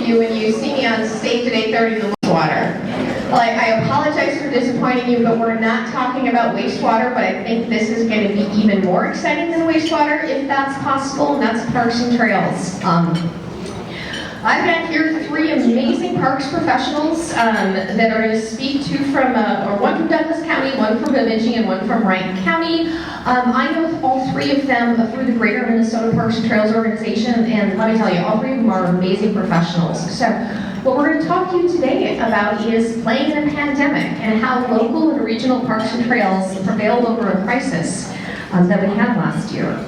you when you see me on stage at 8:30 in the wastewater. Like, I apologize for disappointing you, but we're not talking about wastewater, but I think this is going to be even more exciting than wastewater, if that's possible, and that's Parks and Trails. I've got here three amazing parks professionals that are going to speak to one from Douglas County, one from Bemidji, and one from Wright County. I know all three of them through the Greater Minnesota Parks and Trails organization, and let me tell you, all three of them are amazing professionals. So what we're going to talk to you today about is playing in a pandemic and how local and regional parks and trails prevailed over a crisis that we had last year.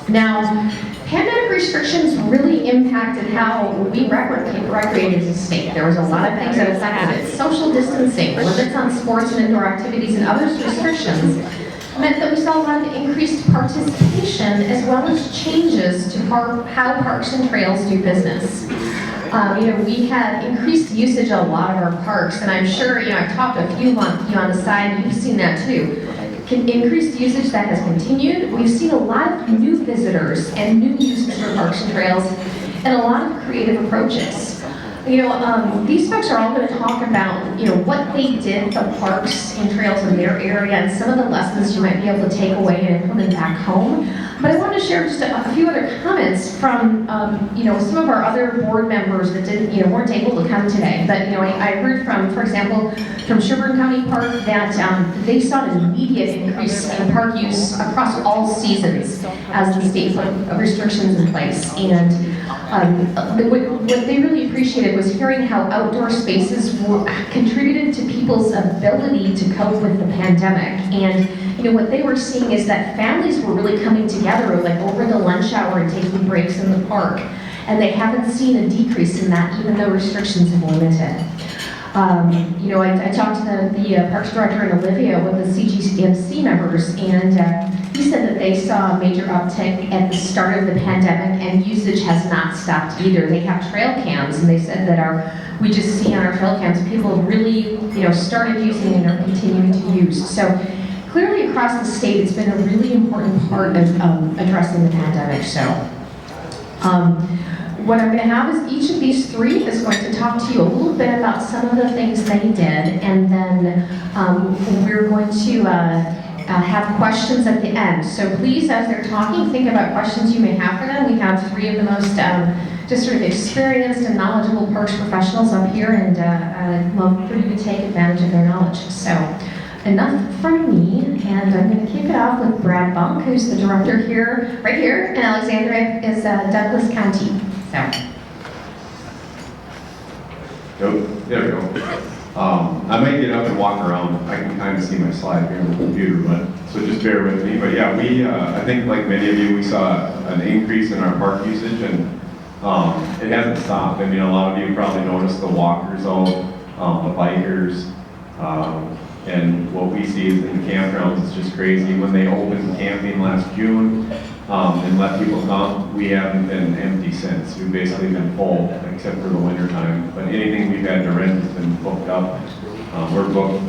Now, pandemic restrictions really impacted how we recreated as a state. There was a lot of things that affected it. Social distancing, limits on sports and indoor activities, and other restrictions meant that we saw a lot of increased participation as well as changes to how parks and trails do business. We had increased usage of a lot of our parks, and I'm sure, I've talked to a few on the side, and you've seen that too. Increased usage that has continued. We've seen a lot of new visitors and new users for parks and trails, and a lot of creative approaches. These folks are all going to talk about, what they did, the parks and trails in their area, and some of the lessons you might be able to take away and implement back home. But I want to share just a few other comments from, some of our other board members that weren't able to come today. But, I heard from, for example, from Sherburne County Park that they saw an immediate increase in park use across all seasons as the state put restrictions in place. And what they really appreciated was hearing how outdoor spaces contributed to people's ability to cope with the pandemic. And what they were seeing is that families were really coming together like over the lunch hour and taking breaks in the park. And they haven't seen a decrease in that even though restrictions have limited. I talked to the Parks Director in Olivia with the CGMC members, and he said that they saw a major uptick at the start of the pandemic, and usage has not stopped either. They have trail cams, and they said that we just see on our trail cams people really, started using and are continuing to use. So clearly across the state, it's been a really important part of addressing the pandemic. So what I'm going to have is each of these three is going to talk to you a little bit about some of the things they did, and then we're going to have questions at the end. So please, as they're talking, think about questions you may have for them. We have three of the most just sort of experienced and knowledgeable parks professionals up here, and I'd love for you to take advantage of their knowledge. So enough from me, and I'm going to kick it off with Brad Bunk, who's the director here, right here, and Alexandria is Douglas County. There we go. I might get up and walk around. I can kind of see my slide here on the computer, so just bear with me. But yeah, I think like many of you, we saw an increase in our park usage, and it hasn't stopped. I mean, a lot of you probably noticed the walkers out, the bikers, and what we see is in the campgrounds, it's just crazy. When they opened camping last June, and let people come, we haven't been empty since. We've basically been full, except for the winter time. But anything we've had to rent has been booked up. We're booked,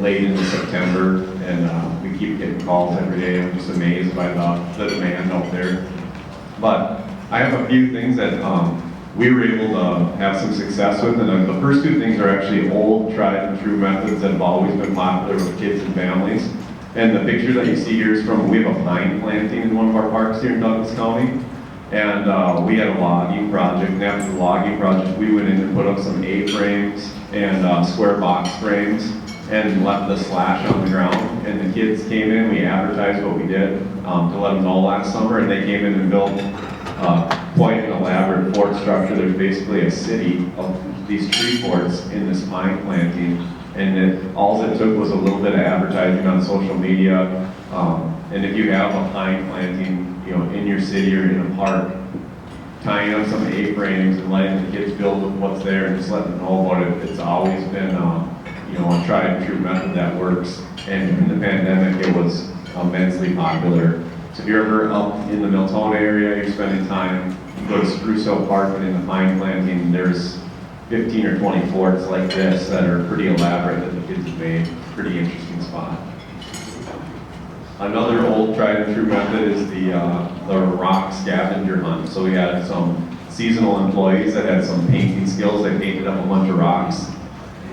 late into September, and we keep getting calls every day. I'm just amazed by the demand out there. But I have a few things that we were able to have some success with, and the first two things are actually old, tried and true methods that have always been popular with kids and families. And the picture that you see here is from, we have a pine planting in one of our parks here in Douglas County. And we had a logging project, and after the logging project, we went in and put up some A-frames and square box frames and left the slash on the ground. And the kids came in, we advertised what we did to let them know last summer, and they came in and built quite an elaborate fort structure. There's basically a city of these tree forts in this pine planting. And all it took was a little bit of advertising on social media. And if you have a pine planting, in your city or in a park, tying up some A-frames and letting the kids build with what's there and just letting them know about it, it's always been, a tried and true method that works. And in the pandemic, it was immensely popular. So if you're ever up in the Miltona area, you're spending time, you go to Spruce Hill Park, and in the pine planting, there's 15 or 20 forts like this that are pretty elaborate that the kids have made. Pretty interesting spot. Another old tried and true method is the rock scavenger hunt. So we had some seasonal employees that had some painting skills. They painted up a bunch of rocks.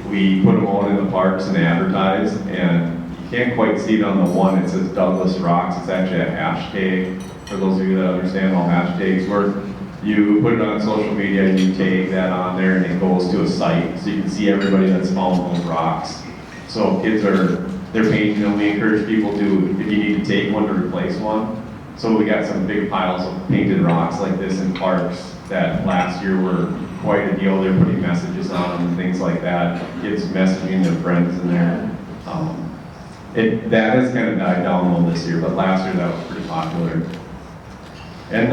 We put them out in the parks and advertised, and you can't quite see it on the one. It says Douglas Rocks. It's actually a hashtag, for those of you that understand how hashtags work. You put it on social media and you tag that on there, and it goes to a site, so you can see everybody that's found those rocks. So kids they're painting them. We encourage people to, if you need to take one, to replace one. So we got some big piles of painted rocks like this in parks that last year were quite a deal. They're putting messages on them and things like that. Kids messaging their friends in there. That has kind of died down a little this year, but last year that was pretty popular. And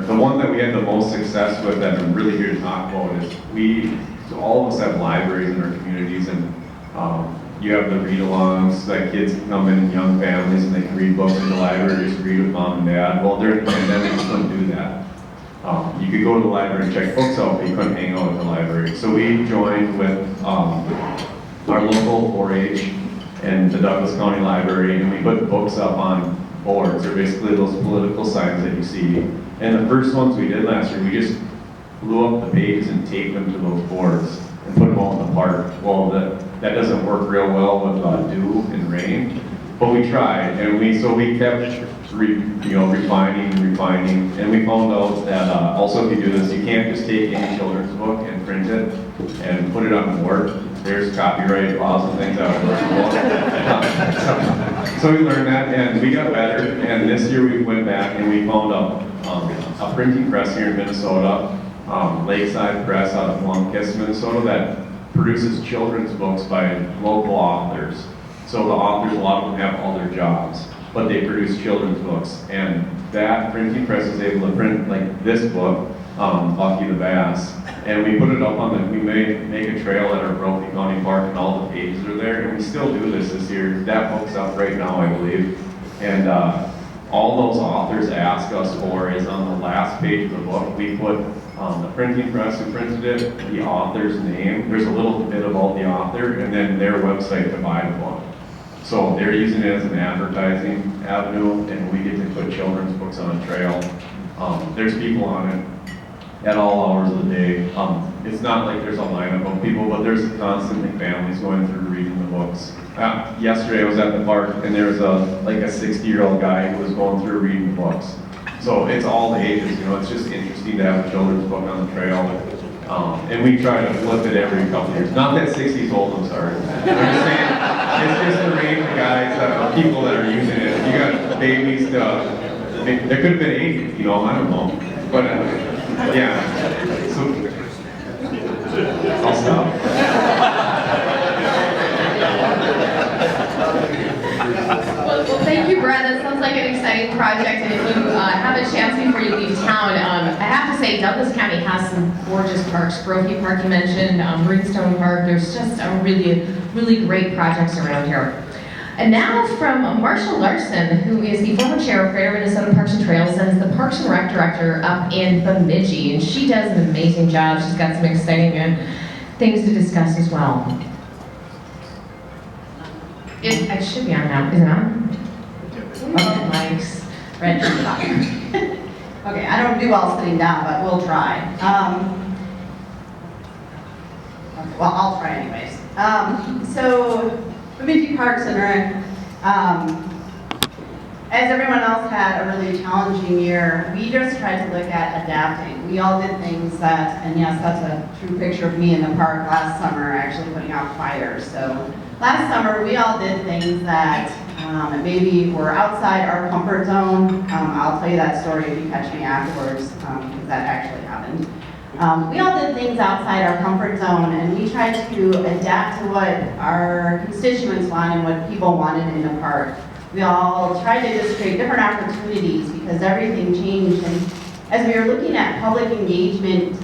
the one that we had the most success with that I'm really here to talk about is all of us have libraries in our communities, and you have the read-alongs that kids can come in young families and they can read books in the library, just read with mom and dad. Well, during the pandemic, you couldn't do that. You could go to the library and check books out, but you couldn't hang out at the library. So we joined with our local 4-H and the Douglas County Library, and we put books up on boards. They're basically those political signs that you see. And the first ones we did last year, we just blew up the pages and taped them to those boards and put them out in the park. Well, that doesn't work real well with dew and rain, but we tried, and we kept refining, and we found out that also if you do this, you can't just take any children's book and print it and put it on board. There's copyright laws and things out there. So we learned that, and we got better, and this year we went back and we found a printing press here in Minnesota, Lakeside Press out of Blomkist, Minnesota, that produces children's books by local authors. So the authors, a lot of them have all their jobs, but they produce children's books. And that printing press is able to print like this book, Bucky the Bass. And we put it up on we make a trail at our Brophy County Park, and all the pages are there. And we still do this year. That book's up right now, I believe. And all those authors ask us for is on the last page of the book, we put the printing press who printed it, the author's name. There's a little bit about the author, and then their website to buy the book. So they're using it as an advertising avenue, and we get to put children's books on a trail. There's people on it at all hours of the day. It's not like there's a lineup of people, but there's constantly families going through reading the books. Yesterday I was at the park, and there was a 60-year-old guy who was going through reading the books. So it's all the ages, it's just interesting to have a children's book on the trail. And we try to flip it every couple years. Not that 60's old, I'm sorry. I'm just saying, it's just the range of guys, people that are using it. You got babies, there could have been 80, I don't know. But yeah, so I'll stop. Well, thank you, Brad. That sounds like an exciting project, and if you have a chance before you leave town, I have to say Douglas County has some gorgeous parks. Brophy Park you mentioned, Greenstone Park. There's just a really great projects around here. And now from Marshall Larson, who is the former chair of Greater Minnesota Parks and Trails and is the Parks and Rec Director up in Bemidji, and she does an amazing job. She's got some exciting things to discuss as well. It should be on now. Is it on? Okay, Mike's red. Okay, I don't do well sitting down, but we'll try. Well, I'll try anyways. So, Bemidji Parks and Rec, as everyone else had a really challenging year, we just tried to look at adapting. We all did things that, and yes, that's a true picture of me in the park last summer, actually putting out fires. So last summer, we all did things that maybe were outside our comfort zone. I'll tell you that story if you catch me afterwards, because that actually happened. We all did things outside our comfort zone, and we tried to adapt to what our constituents wanted and what people wanted in the park. We all tried to just create different opportunities because everything changed. And as we were looking at public engagement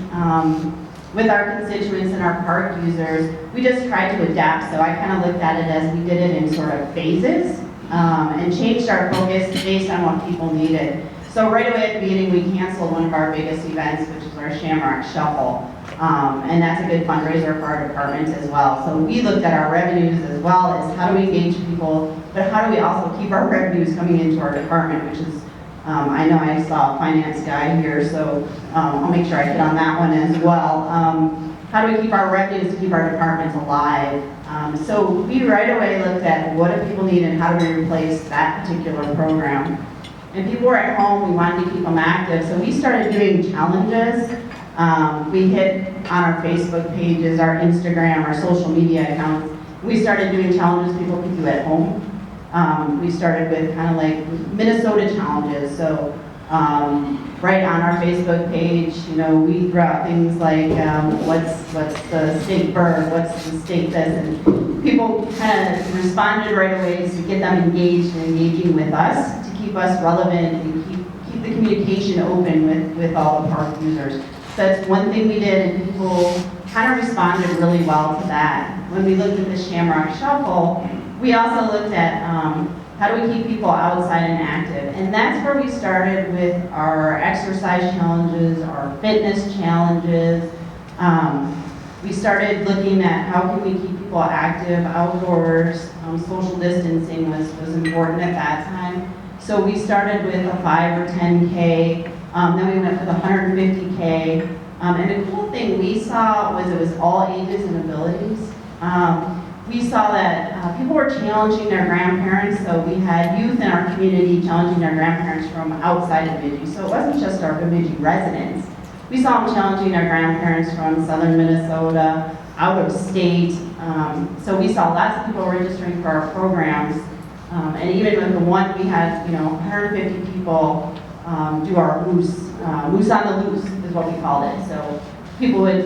with our constituents and our park users, we just tried to adapt. So I kind of looked at it as we did it in sort of phases and changed our focus based on what people needed. So right away at the beginning, we canceled one of our biggest events, which is our Shamrock Shuffle. And that's a good fundraiser for our department as well. So we looked at our revenues as well as how do we engage people, but how do we also keep our revenues coming into our department, which is I know I saw a finance guy here, so I'll make sure I hit on that one as well. How do we keep our revenues to keep our departments alive? So we right away looked at what do people need and how do we replace that particular program. And people were at home, we wanted to keep them active, so we started doing challenges. We hit on our Facebook pages, our Instagram, our social media accounts. We started doing challenges people could do at home. We started with kind of like Minnesota challenges. So right on our Facebook page, you know, we threw out things like what's the state bird, what's the state this, and people kind of responded right away to get them engaged and engaging with us to keep us relevant and keep the communication open with all the park users. So that's one thing we did, and people kind of responded really well to that. When we looked at the Shamrock Shuffle, we also looked at how do we keep people outside and active? And that's where we started with our exercise challenges, our fitness challenges. We started looking at how can we keep people active outdoors. Social distancing was important at that time. So we started with a 5 or 10K, then we went with 150K. And the cool thing we saw was it was all ages and abilities. We saw that people were challenging their grandparents, so we had youth in our community challenging their grandparents from outside of Bemidji. So it wasn't just our Bemidji residents. We saw them challenging their grandparents from southern Minnesota, out of state. So we saw lots of people registering for our programs. And even with the one, we had 150 people do our moose on the loose is what we called it. So people would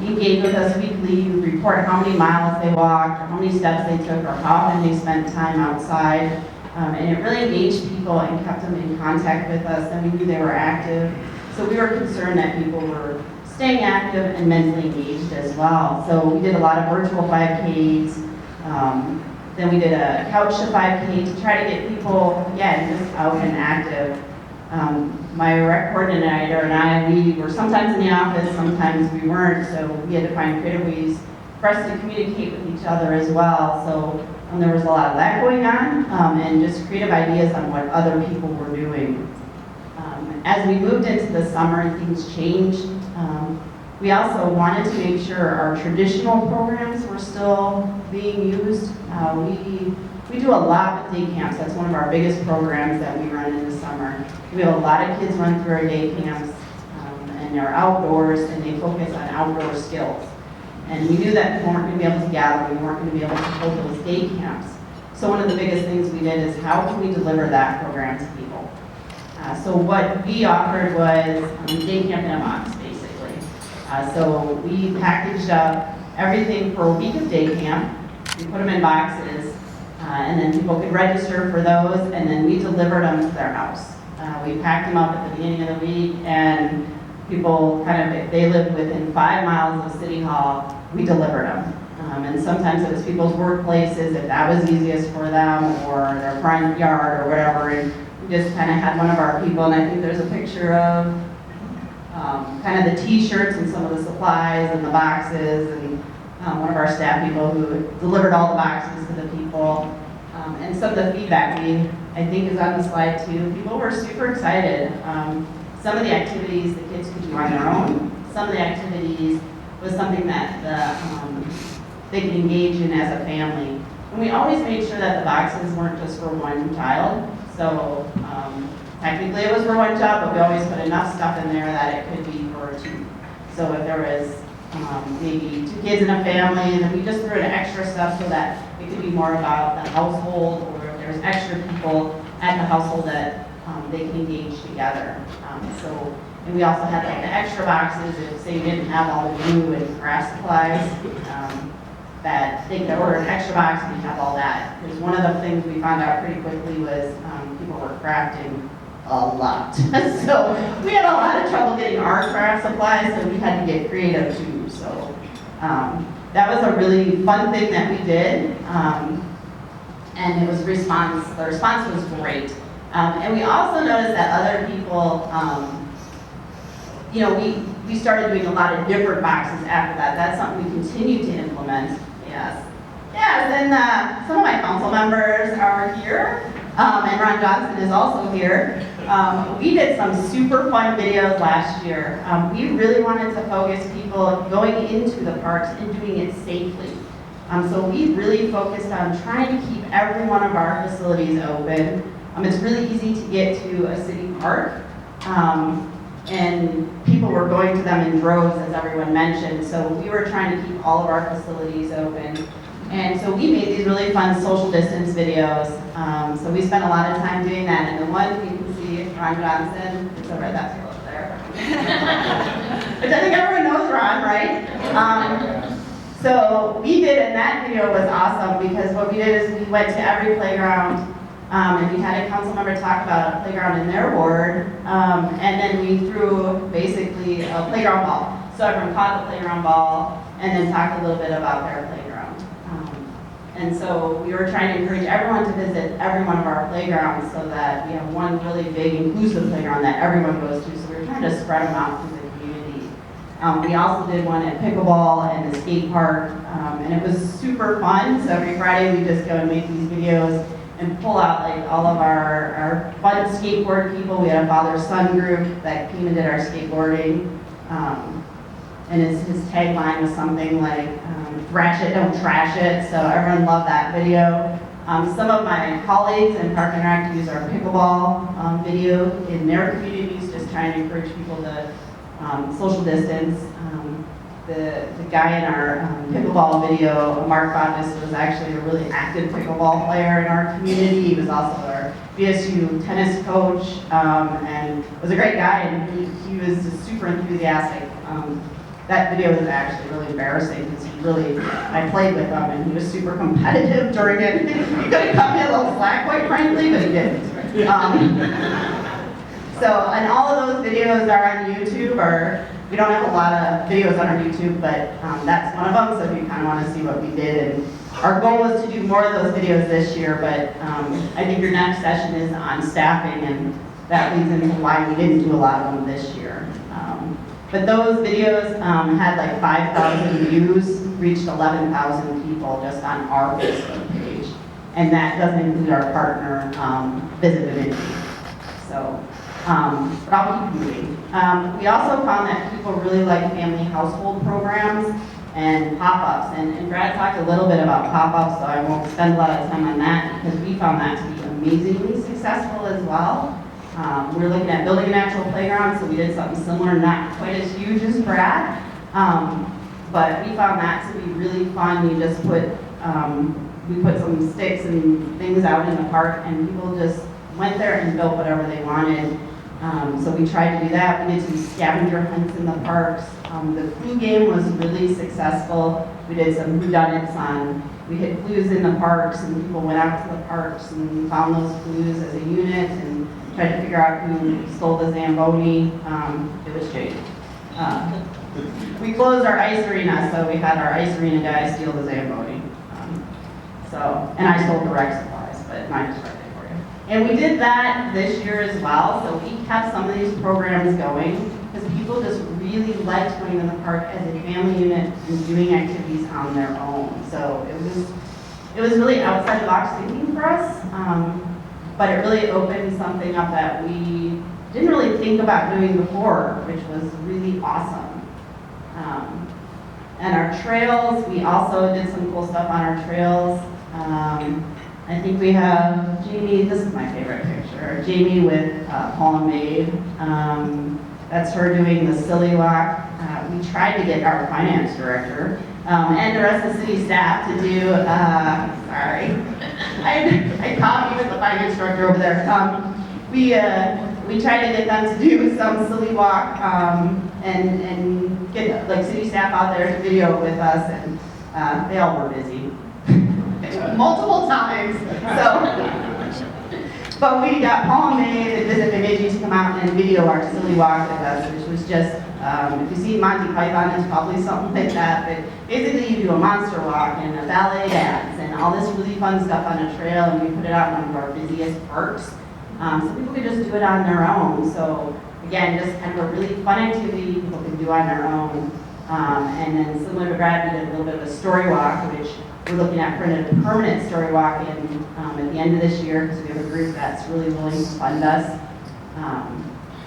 engage with us weekly, report how many miles they walked, or how many steps they took, or how often they spent time outside. And it really engaged people and kept them in contact with us, and we knew they were active. So we were concerned that people were staying active and mentally engaged as well. So we did a lot of virtual 5Ks. Then we did a couch to 5K to try to get people, just out and active. My rec coordinator and I, we were sometimes in the office, sometimes we weren't, so we had to find creative ways for us to communicate with each other as well. So there was a lot of that going on, and just creative ideas on what other people were doing. As we moved into the summer, things changed. We also wanted to make sure our traditional programs were still being used. We do a lot with day camps. That's one of our biggest programs that we run in the summer. We have a lot of kids run through our day camps, and they're outdoors, and they focus on outdoor skills. And we knew that we weren't going to be able to gather, we weren't going to be able to hold those day camps. So one of the biggest things we did is how can we deliver that program to people? So what we offered was day camp in a box, basically. So we packaged up everything for a week of day camp. We put them in boxes, and then people could register for those, and then we delivered them to their house. We packed them up at the beginning of the week, and people if they lived within 5 miles of City Hall, we delivered them. And sometimes it was people's workplaces, if that was easiest for them, or their front yard or whatever. And we just kind of had one of our people, and I think there's a picture of kind of the t-shirts and some of the supplies and the boxes, and one of our staff people who delivered all the boxes to the people. And some of the feedback I think is on the slide too. People were super excited. Some of the activities the kids could do on their own. Some of the activities was something that they could engage in as a family. And we always made sure that the boxes weren't just for one child. So technically it was for one child, but we always put enough stuff in there that it could be for two. So if there was maybe 2 kids in a family, then we just threw in extra stuff so that it could be more about the household, or if there's extra people at the household that they can engage together. And we also had the extra boxes if say you didn't have all the glue and craft supplies, that they could order an extra box and have all that. Because one of the things we found out pretty quickly was people were crafting a lot. So we had a lot of trouble getting our craft supplies, so we had to get creative too. So that was a really fun thing that we did. And it was the response was great. And we also noticed that other people, we started doing a lot of different boxes after that. That's something we continue to implement. Yes. Yeah, and then some of my council members are here. and Ron Johnson is also here. We did some super fun videos last year. We really wanted to focus people going into the parks and doing it safely. So we really focused on trying to keep every one of our facilities open. It's really easy to get to a city park, and people were going to them in droves, as everyone mentioned. So we were trying to keep all of our facilities open. And so we made these really fun social distance videos. So we spent a lot of time doing that. And the one you can see, Ron Johnson, it's over at that table over there. Which I think everyone knows Ron, right? So we did, and that video was awesome because what we did is we went to every playground, and we had a council member talk about a playground in their ward, and then we threw basically a playground ball. So everyone caught the playground ball and then talked a little bit about their playground. And so we were trying to encourage everyone to visit every one of our playgrounds so that we have one really big inclusive playground that everyone goes to. So we were trying to spread them out through the community. We also did one at pickleball and the skate park, and it was super fun. So every Friday we just go and make these videos and pull out like all of our fun skateboard people. We had a father-son group that came and did our skateboarding. And his tagline was something like, thrash it, don't trash it. So everyone loved that video. Some of my colleagues in Park and Rec use our pickleball video in their communities, just trying to encourage people to social distance. The guy in our pickleball video, Mark Bodness, was actually a really active pickleball player in our community. He was also our BSU tennis coach, and was a great guy, and he was just super enthusiastic. That video was actually really embarrassing because I played with him and he was super competitive during it. He could have cut me a little slack, quite frankly, but he didn't. And all of those videos are on YouTube, or we don't have a lot of videos on our YouTube, but that's one of them, so if you kind of want to see what we did. And our goal was to do more of those videos this year, but I think your next session is on staffing, and that leads into why we didn't do a lot of them this year. But those videos had like 5,000 views, reached 11,000 people just on our Facebook page. And that doesn't include our partner, Visit Divinity. So, but I'll keep moving. We also found that people really like family household programs and pop-ups. And Brad talked a little bit about pop-ups, so I won't spend a lot of time on that because we found that to be amazingly successful as well. We were looking at building a natural playground, so we did something similar, not quite as huge as Brad, but we found that to be really fun. We just put some sticks and things out in the park, and people just went there and built whatever they wanted. So we tried to do that. We did some scavenger hunts in the parks. The clue game was really successful. We did some whodunits on. We hid clues in the parks, and people went out to the parks and found those clues as a unit and tried to figure out who stole the Zamboni. It was Jake. We closed our ice arena, so we had our ice arena guy steal the Zamboni. And I stole the rec supplies, but mine is right there for you. And we did that this year as well, so we kept some of these programs going because people just really liked going to the park as a family unit and doing activities on their own. So it was really outside the box thinking for us. But it really opened something up that we didn't really think about doing before, which was really awesome. And our trails, we also did some cool stuff on our trails. I think we have Jamie, this is my favorite picture, Jamie with Paul and Maeve. That's her doing the silly walk. We tried to get our finance director and the rest of the city staff to do, sorry, I caught you with the finance director over there. We tried to get them to do some silly walk and get like city staff out there to video with us, and they all were busy multiple times. But we got Paul and May and Visit Bemidji to come out and video our silly walk with us, which was just, if you see Monty Python, it's probably something like that. But basically you do a monster walk and a ballet dance and all this really fun stuff on a trail, and we put it out in one of our busiest parks. So people could just do it on their own. So again, just kind of a really fun activity people can do on their own. And then similar to Brad, we did a little bit of a story walk, which We're looking at permanent story walk-in at the end of this year because we have a group that's really willing to fund us.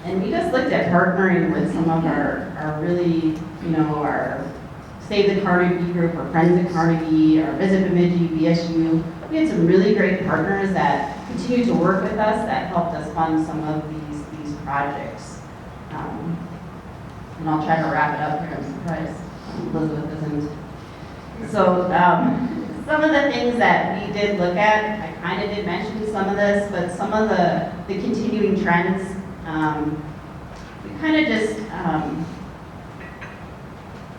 And we just looked at partnering with some of our really, our Save the Carnegie group, our Friends at Carnegie, our Visit Bemidji, BSU. We had some really great partners that continue to work with us that helped us fund some of these projects. And I'll try to wrap it up here. I'm surprised Elizabeth isn't. So some of the things that we did look at, I kind of did mention some of this, but some of the continuing trends, we kind of just,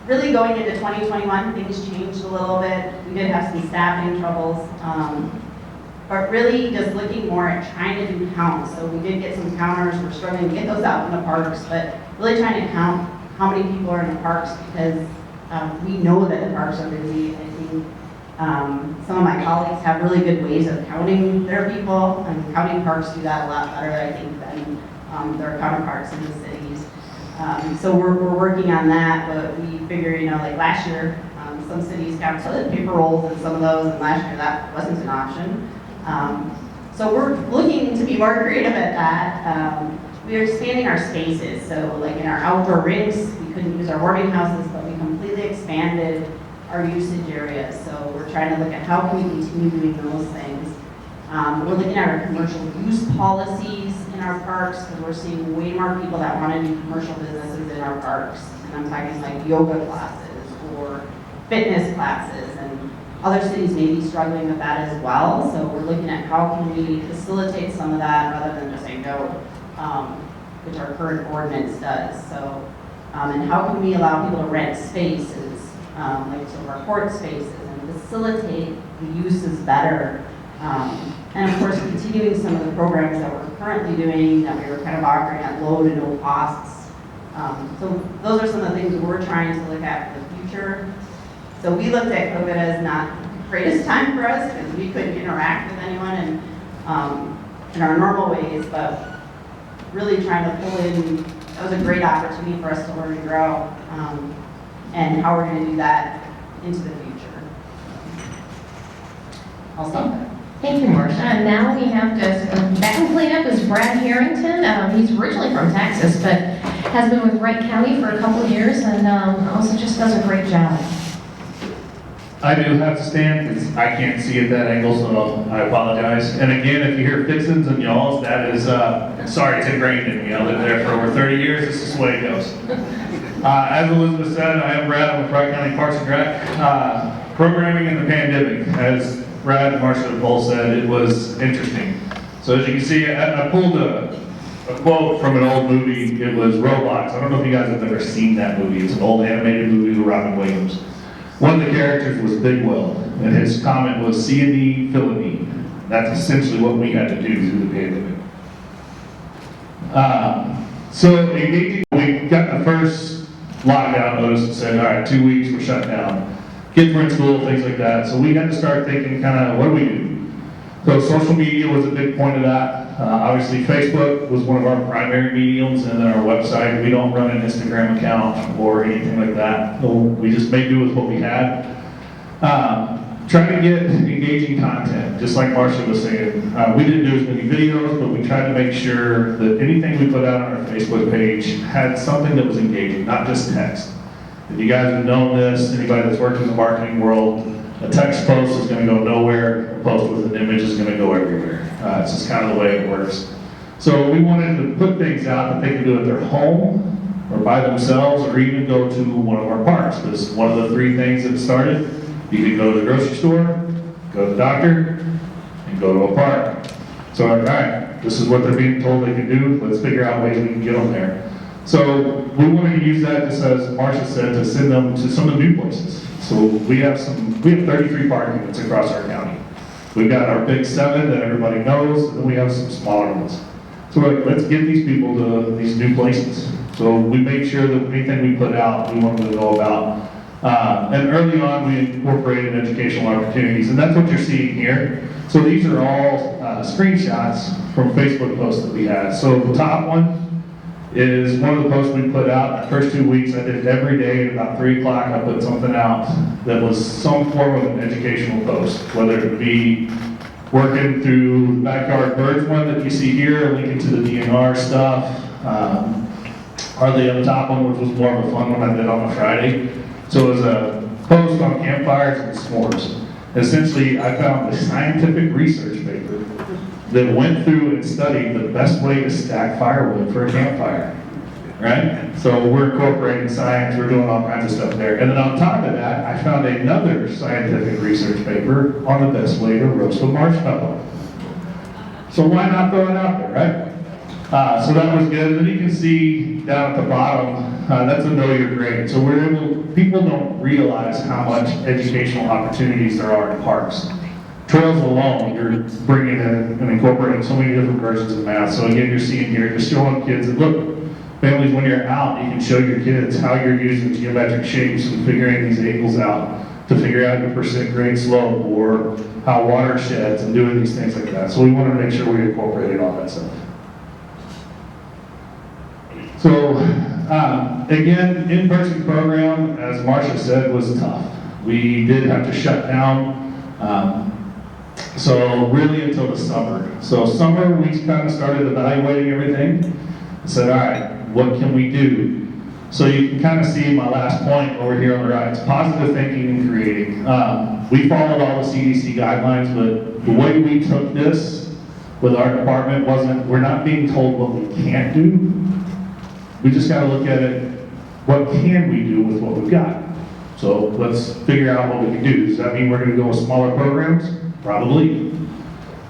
really going into 2021, things changed a little bit. We did have some staffing troubles, but really just looking more at trying to do counts. So we did get some counters, we're struggling to get those out in the parks, but really trying to count how many people are in the parks because we know that the parks are busy. I think some of my colleagues have really good ways of counting their people, and counting parks do that a lot better, I think, than their counterparts in the cities. So we're working on that, but we figure, like last year, some cities got toilet paper rolls and some of those, and last year that wasn't an option. So we're looking to be more creative at that. We are expanding our spaces, so like in our outdoor rinks, we couldn't use our warming houses, but we completely expanded our usage areas. So we're trying to look at how can we continue doing those things. We're looking at our commercial use policies in our parks because we're seeing way more people that want to do commercial businesses in our parks. And I'm talking like yoga classes or fitness classes, and other cities may be struggling with that as well. So we're looking at how can we facilitate some of that rather than just say no, which our current ordinance does. So, and how can we allow people to rent spaces, like some of our court spaces, and facilitate the uses better. And of course, continuing some of the programs that we're currently doing that we were kind of offering at low to no costs. So those are some of the things we're trying to look at for the future. So we looked at COVID as not the greatest time for us because we couldn't interact with anyone in our normal ways, but really trying to pull in, that was a great opportunity for us to learn and grow, and how we're going to do that into the future. I'll stop there. Thank you, Marcia. And now we have to, back and clean up is Brad Harrington. He's originally from Texas, but has been with Wright County for a couple of years and also just does a great job. I do have to stand because I can't see at that angle, so I apologize. And again, if you hear fixins and y'alls, that is, sorry, it's ingrained in me. I lived there for over 30 years. This is the way it goes. As Elizabeth said, I am Brad. I'm with Wright County Parks and Rec. Programming in the pandemic, as Brad and Marcia both said, it was interesting. So as you can see, I pulled a quote from an old movie. It was Roblox. I don't know if you guys have ever seen that movie. It's an old animated movie with Robin Williams. One of the characters was Big Will, and his comment was, see a need, fill a need. That's essentially what we had to do through the pandemic. So engaging, we got the first lockdown notice and said, all right, 2 weeks, we're shut down. Kids were in school, things like that. So we had to start thinking kind of, what do we do? So social media was a big point of that. Obviously Facebook was one of our primary mediums, and then our website. We don't run an Instagram account or anything like that. So we just made do with what we had. Trying to get engaging content, just like Marcia was saying. We didn't do as many videos, but we tried to make sure that anything we put out on our Facebook page had something that was engaging, not just text. If you guys have known this, anybody that's worked in the marketing world, a text post is going to go nowhere, a post with an image is going to go everywhere. It's just kind of the way it works. So we wanted to put things out that they could do at their home, or by themselves, or even go to one of our parks. This is one of the 3 things that started. You could go to the grocery store, go to the doctor, and go to a park. So all right, this is what they're being told they can do. Let's figure out ways we can get them there. So we wanted to use that, just as Marcia said, to send them to some of the new places. So we have 33 park units across our county. We've got our big 7 that everybody knows, and then we have some smaller ones. So we're like, let's get these people to these new places. So we made sure that anything we put out, we wanted to know about. And early on, we incorporated educational opportunities, and that's what you're seeing here. So these are all screenshots from Facebook posts that we had. So the top one is one of the posts we put out. The first 2 weeks I did every day at about 3 o'clock. I put something out that was some form of an educational post, whether it be working through the backyard birds one that you see here, linking to the DNR stuff, or the up top one, which was more of a fun one I did on a Friday. So it was a post on campfires and s'mores. Essentially, I found a scientific research paper that went through and studied the best way to stack firewood for a campfire, right? So we're incorporating science, we're doing all kinds of stuff there. And then on top of that, I found another scientific research paper on the best way to roast a marshmallow. So why not throw it out there, right? So that was good. And then you can see down at the bottom, that's a know your grade. So people don't realize how much educational opportunities there are in parks. Trails alone, you're bringing in and incorporating so many different versions of math. So again, you're seeing here, just showing kids that look, families, when you're out, you can show your kids how you're using geometric shapes and figuring these angles out to figure out your percent grade slope or how water sheds and doing these things like that. So we want to make sure we incorporated all that stuff. So again, in-person program, as Marcia said, was tough. We did have to shut down. So really until the summer. So summer, we kind of started evaluating everything. I said, all right, what can we do? So you can kind of see my last point over here on the right. It's positive thinking and creating. We followed all the CDC guidelines, but the way we took this with our department we're not being told what we can't do. We just got to look at it, what can we do with what we've got? So let's figure out what we can do. Does that mean we're going to go with smaller programs? Probably.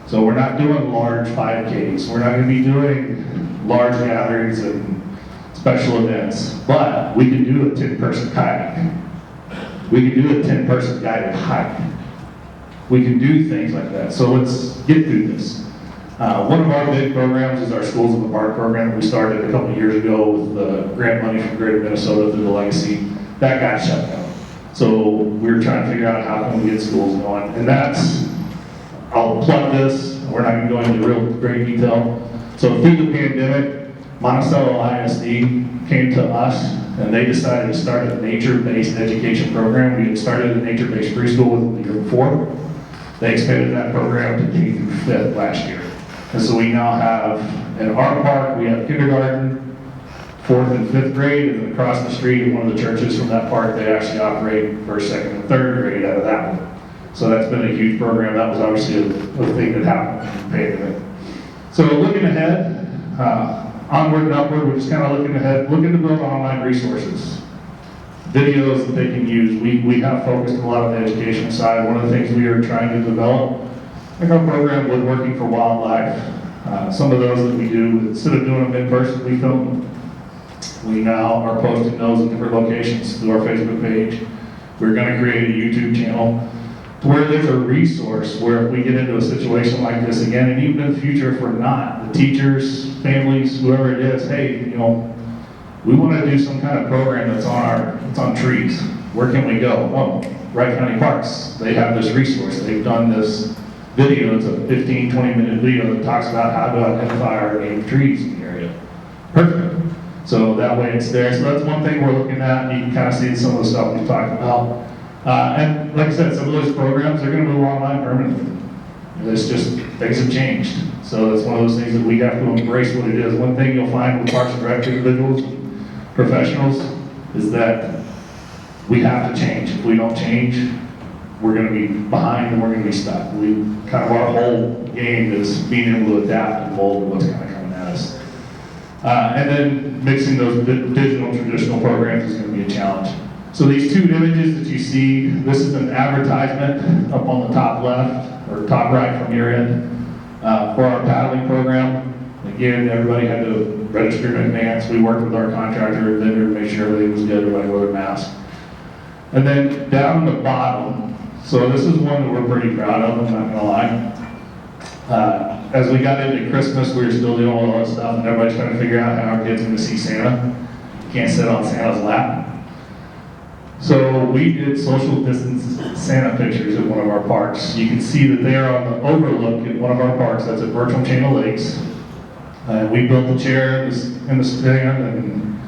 So we're not doing large 5Ks. We're not going to be doing large gatherings and special events. But we can do a 10-person kayak. We can do a 10-person guided hike. We can do things like that. So let's get through this. One of our big programs is our Schools in the Park program that we started a couple years ago with the grant money from Greater Minnesota through the Legacy. That got shut down. So we're trying to figure out how can we get schools going. And that's, I'll plug this, we're not going to go into real great detail. So through the pandemic, Monticello ISD came to us and they decided to start a nature-based education program. We had started a nature-based preschool with the year before. They expanded that program to K through 5th last year. And so we now have, in our park, we have kindergarten, 4th and 5th grade, and then across the street in one of the churches from that park, they actually operate 1st, 2nd, and 3rd grade out of that one. So that's been a huge program. That was obviously a thing that happened in the pandemic. So looking ahead, onward and upward, we're just kind of looking ahead, looking to build online resources, videos that they can use. We have focused a lot on the education side. One of the things we are trying to develop, like our program with Working for Wildlife, some of those that we do, instead of doing them in person, we film them. We now are posting those in different locations through our Facebook page. We're going to create a YouTube channel to where there's a resource where if we get into a situation like this again, and even in the future if we're not, the teachers, families, whoever it is, hey, you know, we want to do some kind of program that's on trees. Where can we go? Oh, Wright County Parks. They have this resource. They've done this video. It's a 15, 20-minute video that talks about how to identify our native trees in the area. Perfect. So that way it's there. So that's one thing we're looking at. You can kind of see some of the stuff we've talked about. And like I said, some of those programs are going to move online permanently. It's just, things have changed. So that's one of those things that we have to embrace what it is. One thing you'll find with Parks and Rec individuals, professionals, is that we have to change. If we don't change, we're going to be behind and we're going to be stuck. Our whole game is being able to adapt and mold what's kind of coming at us. And then mixing those digital traditional programs is going to be a challenge. So these two images that you see, this is an advertisement up on the top left or top right from your end for our paddling program. Again, everybody had to register in advance. We worked with our contractor and vendor to make sure everything was good, everybody wore a mask. And then down the bottom, so this is one that we're pretty proud of, I'm not gonna lie. As we got into Christmas, we were still doing all that stuff and everybody's trying to figure out how our kids are gonna see Santa. You can't sit on Santa's lap. So we did social distance Santa pictures at one of our parks. You can see that they are on the overlook at one of our parks. That's at Bertram Chain of Lakes. We built the chair in the stand, and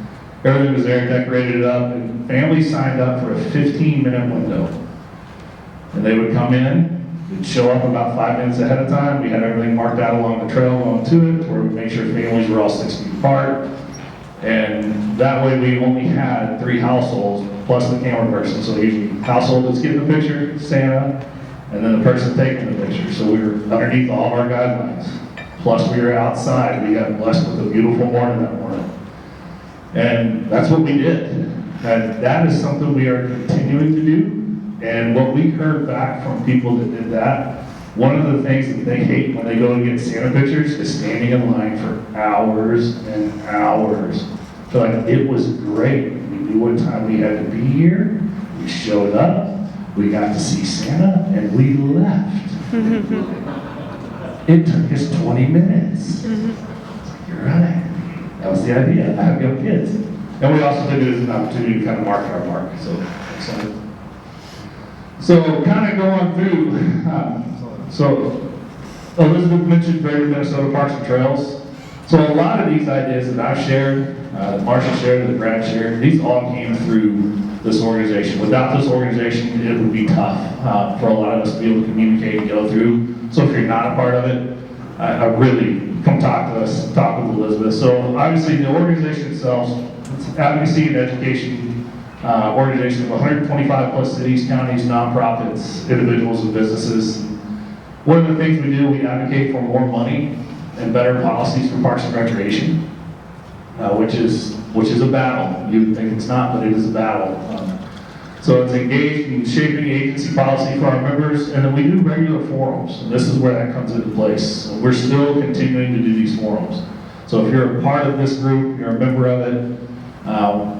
everything was there, decorated it up, and families signed up for a 15-minute window. And they would come in, they'd show up about 5 minutes ahead of time. We had everything marked out along the trail going to it, where we made sure families were all 6 feet apart. And that way we only had 3 households plus the camera person. So usually household that's getting the picture, Santa, and then the person taking the picture. So we were underneath all of our guidelines. Plus we were outside. We got blessed with a beautiful morning that morning. And that's what we did. And that is something we are continuing to do. And what we heard back from people that did that, one of the things that they hate when they go to get Santa pictures is standing in line for hours and hours. So like, it was great. We knew what time we had to be here. We showed up. We got to see Santa, and we left. It took us 20 minutes. You're right. That was the idea. I have young kids. And we also did it as an opportunity to kind of market our park. So kind of going through, so Elizabeth mentioned Greater Minnesota Parks and Trails. So a lot of these ideas that I've shared, that Marcia shared, that Brad shared, these all came through this organization. Without this organization, it would be tough for a lot of us to be able to communicate and go through. So if you're not a part of it, I really come talk to us, talk with Elizabeth. So obviously the organization itself, it's advocacy and education organization of 125 plus cities, counties, nonprofits, individuals, and businesses. One of the things we do, we advocate for more money and better policies for parks and recreation, which is a battle. You would think it's not, but it is a battle. So it's engaged in shaping agency policy for our members, and then we do regular forums, and this is where that comes into place. So we're still continuing to do these forums. So if you're a part of this group, you're a member of it,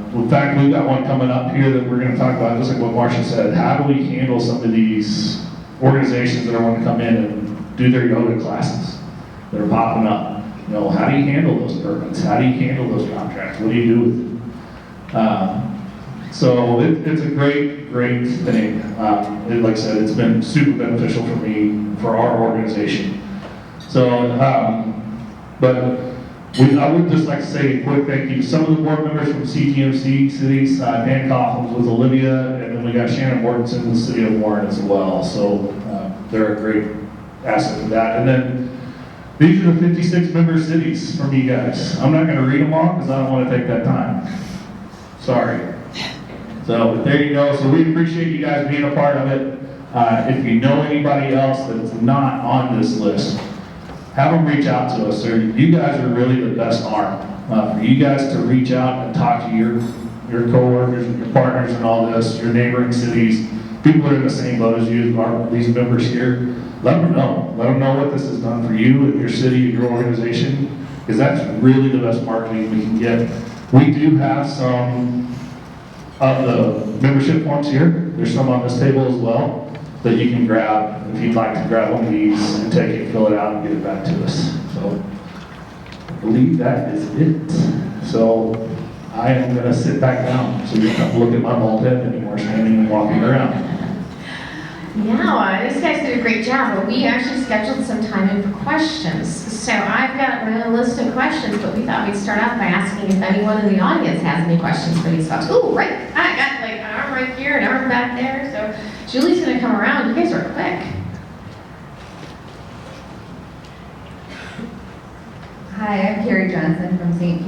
in fact, we've got one coming up here that we're going to talk about, just like what Marcia said. How do we handle some of these organizations that are wanting to come in and do their yoga classes that are popping up? You know, how do you handle those permits? How do you handle those contracts? What do you do with it? So it's a great thing. Like I said, it's been super beneficial for me, for our organization. So, I would just like to say a quick thank you to some of the board members from CTMC cities. Dan Coughlin was with Olivia, and then we got Shannon Mortensen in the city of Warren as well. So they're a great asset for that. And then these are the 56 member cities from you guys. I'm not going to read them all because I don't want to take that time. Sorry. So but there you go. So we appreciate you guys being a part of it. If you know anybody else that's not on this list, have them reach out to us. You guys are really the best arm for you guys to reach out and talk to your coworkers and your partners and all this, your neighboring cities, people that are in the same boat as you, these members here. Let them know. Let them know what this has done for you and your city and your organization, because that's really the best marketing we can get. We do have some of the membership forms here. There's some on this table as well that you can grab if you'd like to grab one of these and take it, fill it out, and get it back to us. So I believe that is it. So I am going to sit back down so you don't look at my bald head anymore, standing and walking around. Yeah, these guys did a great job, but we actually scheduled some time in for questions. So I've got a list of questions, but we thought we'd start off by asking if anyone in the audience has any questions for these folks. Ooh, right, I got like an arm right here, an arm back there. So Julie's gonna come around. You guys are quick. Hi, I'm Carrie Johnson from St.